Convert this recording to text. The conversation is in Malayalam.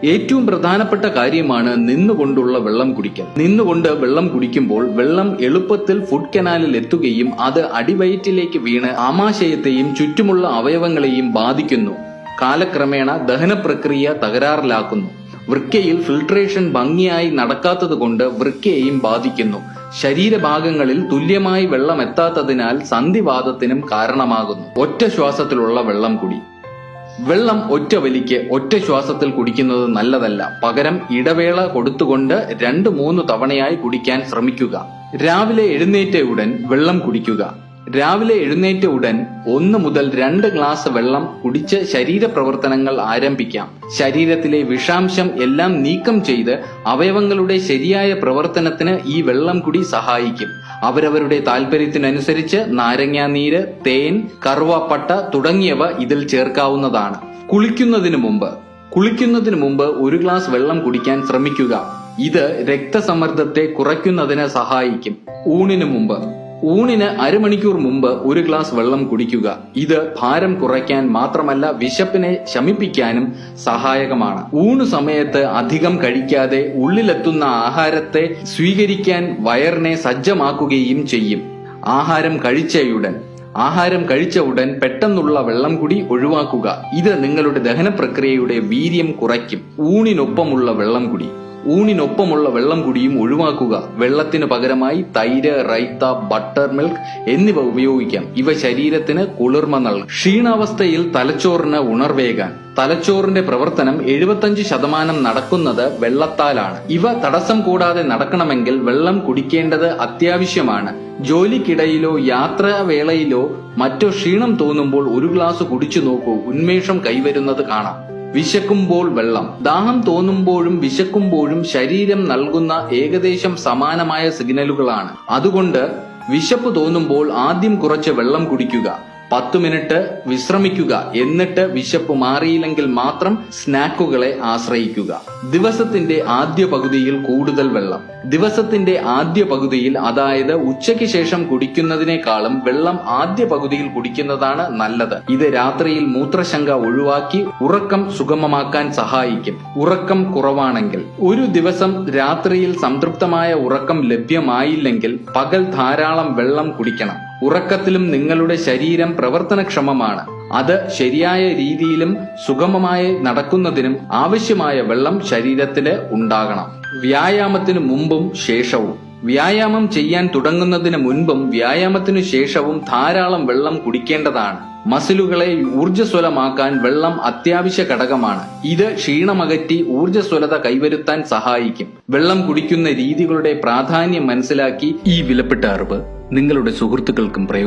ഏറ്റവും പ്രധാനപ്പെട്ട കാര്യമാണ് നിന്നുകൊണ്ടുള്ള വെള്ളം കുടിക്കൽ. നിന്നുകൊണ്ട് വെള്ളം കുടിക്കുമ്പോൾ വെള്ളം എളുപ്പത്തിൽ ഫുഡ് കനാലിൽ എത്തുകയും അത് അടിവയറ്റിലേക്ക് വീണ് ആമാശയത്തെയും ചുറ്റുമുള്ള അവയവങ്ങളെയും ബാധിക്കുന്നു. കാലക്രമേണ ദഹന പ്രക്രിയ തകരാറിലാക്കുന്നു. വൃക്കയിൽ ഫിൽട്രേഷൻ ഭംഗിയായി നടക്കാത്തത് കൊണ്ട് വൃക്കയെയും ബാധിക്കുന്നു. ശരീരഭാഗങ്ങളിൽ തുല്യമായി വെള്ളം എത്താത്തതിനാൽ സന്ധിവാതത്തിനും കാരണമാകുന്നു. ഒറ്റ ശ്വാസത്തിലുള്ള വെള്ളം കുടി. വെള്ളം ഒറ്റ വലിക്ക് ഒറ്റ ശ്വാസത്തിൽ കുടിക്കുന്നത് നല്ലതല്ല. പകരം ഇടവേള കൊടുത്തുകൊണ്ട് 2-3 തവണയായി കുടിക്കാൻ ശ്രമിക്കുക. രാവിലെ എഴുന്നേറ്റ ഉടൻ വെള്ളം കുടിക്കുക. രാവിലെ എഴുന്നേറ്റ ഉടൻ 1 മുതൽ 2 ഗ്ലാസ് വെള്ളം കുടിച്ച് ശരീരപ്രവർത്തനങ്ങൾ ആരംഭിക്കാം. ശരീരത്തിലെ വിഷാംശം എല്ലാം നീക്കം ചെയ്ത് അവയവങ്ങളുടെ ശരിയായ പ്രവർത്തനത്തിന് ഈ വെള്ളം കുടി സഹായിക്കും. അവരവരുടെ താല്പര്യത്തിനനുസരിച്ച് നാരങ്ങാനീര്, തേൻ, കറുവാപ്പട്ട തുടങ്ങിയവ ഇതിൽ ചേർക്കാവുന്നതാണ്. കുളിക്കുന്നതിന് മുമ്പ് 1 ഗ്ലാസ് വെള്ളം കുടിക്കാൻ ശ്രമിക്കുക. ഇത് രക്തസമ്മർദ്ദത്തെ കുറയ്ക്കുന്നതിന് സഹായിക്കും. ഊണിന് അരമണിക്കൂർ മുമ്പ് 1 ഗ്ലാസ് വെള്ളം കുടിക്കുക. ഇത് ഭാരം കുറയ്ക്കാൻ മാത്രമല്ല വിശപ്പിനെ ശമിപ്പിക്കാനും സഹായകമാണ്. ഊണു സമയത്ത് അധികം കഴിക്കാതെ ഉള്ളിലെത്തുന്ന ആഹാരത്തെ സ്വീകരിക്കാൻ വയറിനെ സജ്ജമാക്കുകയും ചെയ്യും. ആഹാരം കഴിച്ച ഉടൻ പെട്ടെന്നുള്ള വെള്ളം കുടി ഒഴിവാക്കുക. ഇത് നിങ്ങളുടെ ദഹന പ്രക്രിയയുടെ വീര്യം കുറയ്ക്കും. ഊണിനൊപ്പമുള്ള വെള്ളം കുടിയും ഒഴിവാക്കുക. വെള്ളത്തിന് പകരമായി തൈര്, റൈത്ത, ബട്ടർ മിൽക്ക് എന്നിവ ഉപയോഗിക്കാം. ഇവ ശരീരത്തിന് കുളിർമ നൽകും. ക്ഷീണാവസ്ഥയിൽ തലച്ചോറിന് ഉണർവേകാൻ. തലച്ചോറിന്റെ പ്രവർത്തനം 75% നടക്കുന്നത് വെള്ളത്താലാണ്. ഇവ തടസ്സം കൂടാതെ നടക്കണമെങ്കിൽ വെള്ളം കുടിക്കേണ്ടത് അത്യാവശ്യമാണ്. ജോലിക്കിടയിലോ യാത്രാവേളയിലോ മറ്റോ ക്ഷീണം തോന്നുമ്പോൾ 1 ഗ്ലാസ് കുടിച്ചു നോക്കൂ. ഉന്മേഷം കൈവരുന്നത് കാണാം. വിശക്കുമ്പോൾ വെള്ളം. ദാഹം തോന്നുമ്പോഴും വിശക്കുമ്പോഴും ശരീരം നൽകുന്ന ഏകദേശം സമാനമായ സിഗ്നലുകളാണ്. അതുകൊണ്ട് വിശപ്പ് തോന്നുമ്പോൾ ആദ്യം കുറച്ച് വെള്ളം കുടിക്കുക. 10 മിനിറ്റ് വിശ്രമിക്കുക. എന്നിട്ട് വിശപ്പ് മാറിയില്ലെങ്കിൽ മാത്രം സ്നാക്കുകളെ ആശ്രയിക്കുക. ദിവസത്തിന്റെ ആദ്യ പകുതിയിൽ കൂടുതൽ വെള്ളം. ദിവസത്തിന്റെ ആദ്യ പകുതിയിൽ, അതായത് ഉച്ചയ്ക്ക് ശേഷം കുടിക്കുന്നതിനേക്കാളും വെള്ളം ആദ്യ പകുതിയിൽ കുടിക്കുന്നതാണ് നല്ലത്. ഇത് രാത്രിയിൽ മൂത്രശങ്ക ഒഴിവാക്കി ഉറക്കം സുഗമമാക്കാൻ സഹായിക്കും. ഉറക്കം കുറവാണെങ്കിൽ, ഒരു ദിവസം രാത്രിയിൽ സംതൃപ്തമായ ഉറക്കം ലഭ്യമായില്ലെങ്കിൽ പകൽ ധാരാളം വെള്ളം കുടിക്കണം. ഉറക്കത്തിലും നിങ്ങളുടെ ശരീരം പ്രവർത്തനക്ഷമമാണ്. അത് ശരിയായ രീതിയിലും സുഗമമായി നടക്കുന്നതിനും ആവശ്യമായ വെള്ളം ശരീരത്തില് ഉണ്ടാകണം. വ്യായാമത്തിന് മുമ്പും ശേഷവും. വ്യായാമം ചെയ്യാൻ തുടങ്ങുന്നതിന് മുൻപും വ്യായാമത്തിനു ശേഷവും ധാരാളം വെള്ളം കുടിക്കേണ്ടതാണ്. മസിലുകളെ ഊർജ്ജസ്വലമാക്കാൻ വെള്ളം അത്യാവശ്യ ഘടകമാണ്. ഇത് ക്ഷീണമകറ്റി ഊർജ്ജസ്വലത കൈവരുത്താൻ സഹായിക്കും. വെള്ളം കുടിക്കുന്ന രീതികളുടെ പ്രാധാന്യം മനസ്സിലാക്കി ഈ വിലപ്പെട്ട അറിവ് നിങ്ങളുടെ സുഹൃത്തുക്കൾക്കും പ്രയോജനം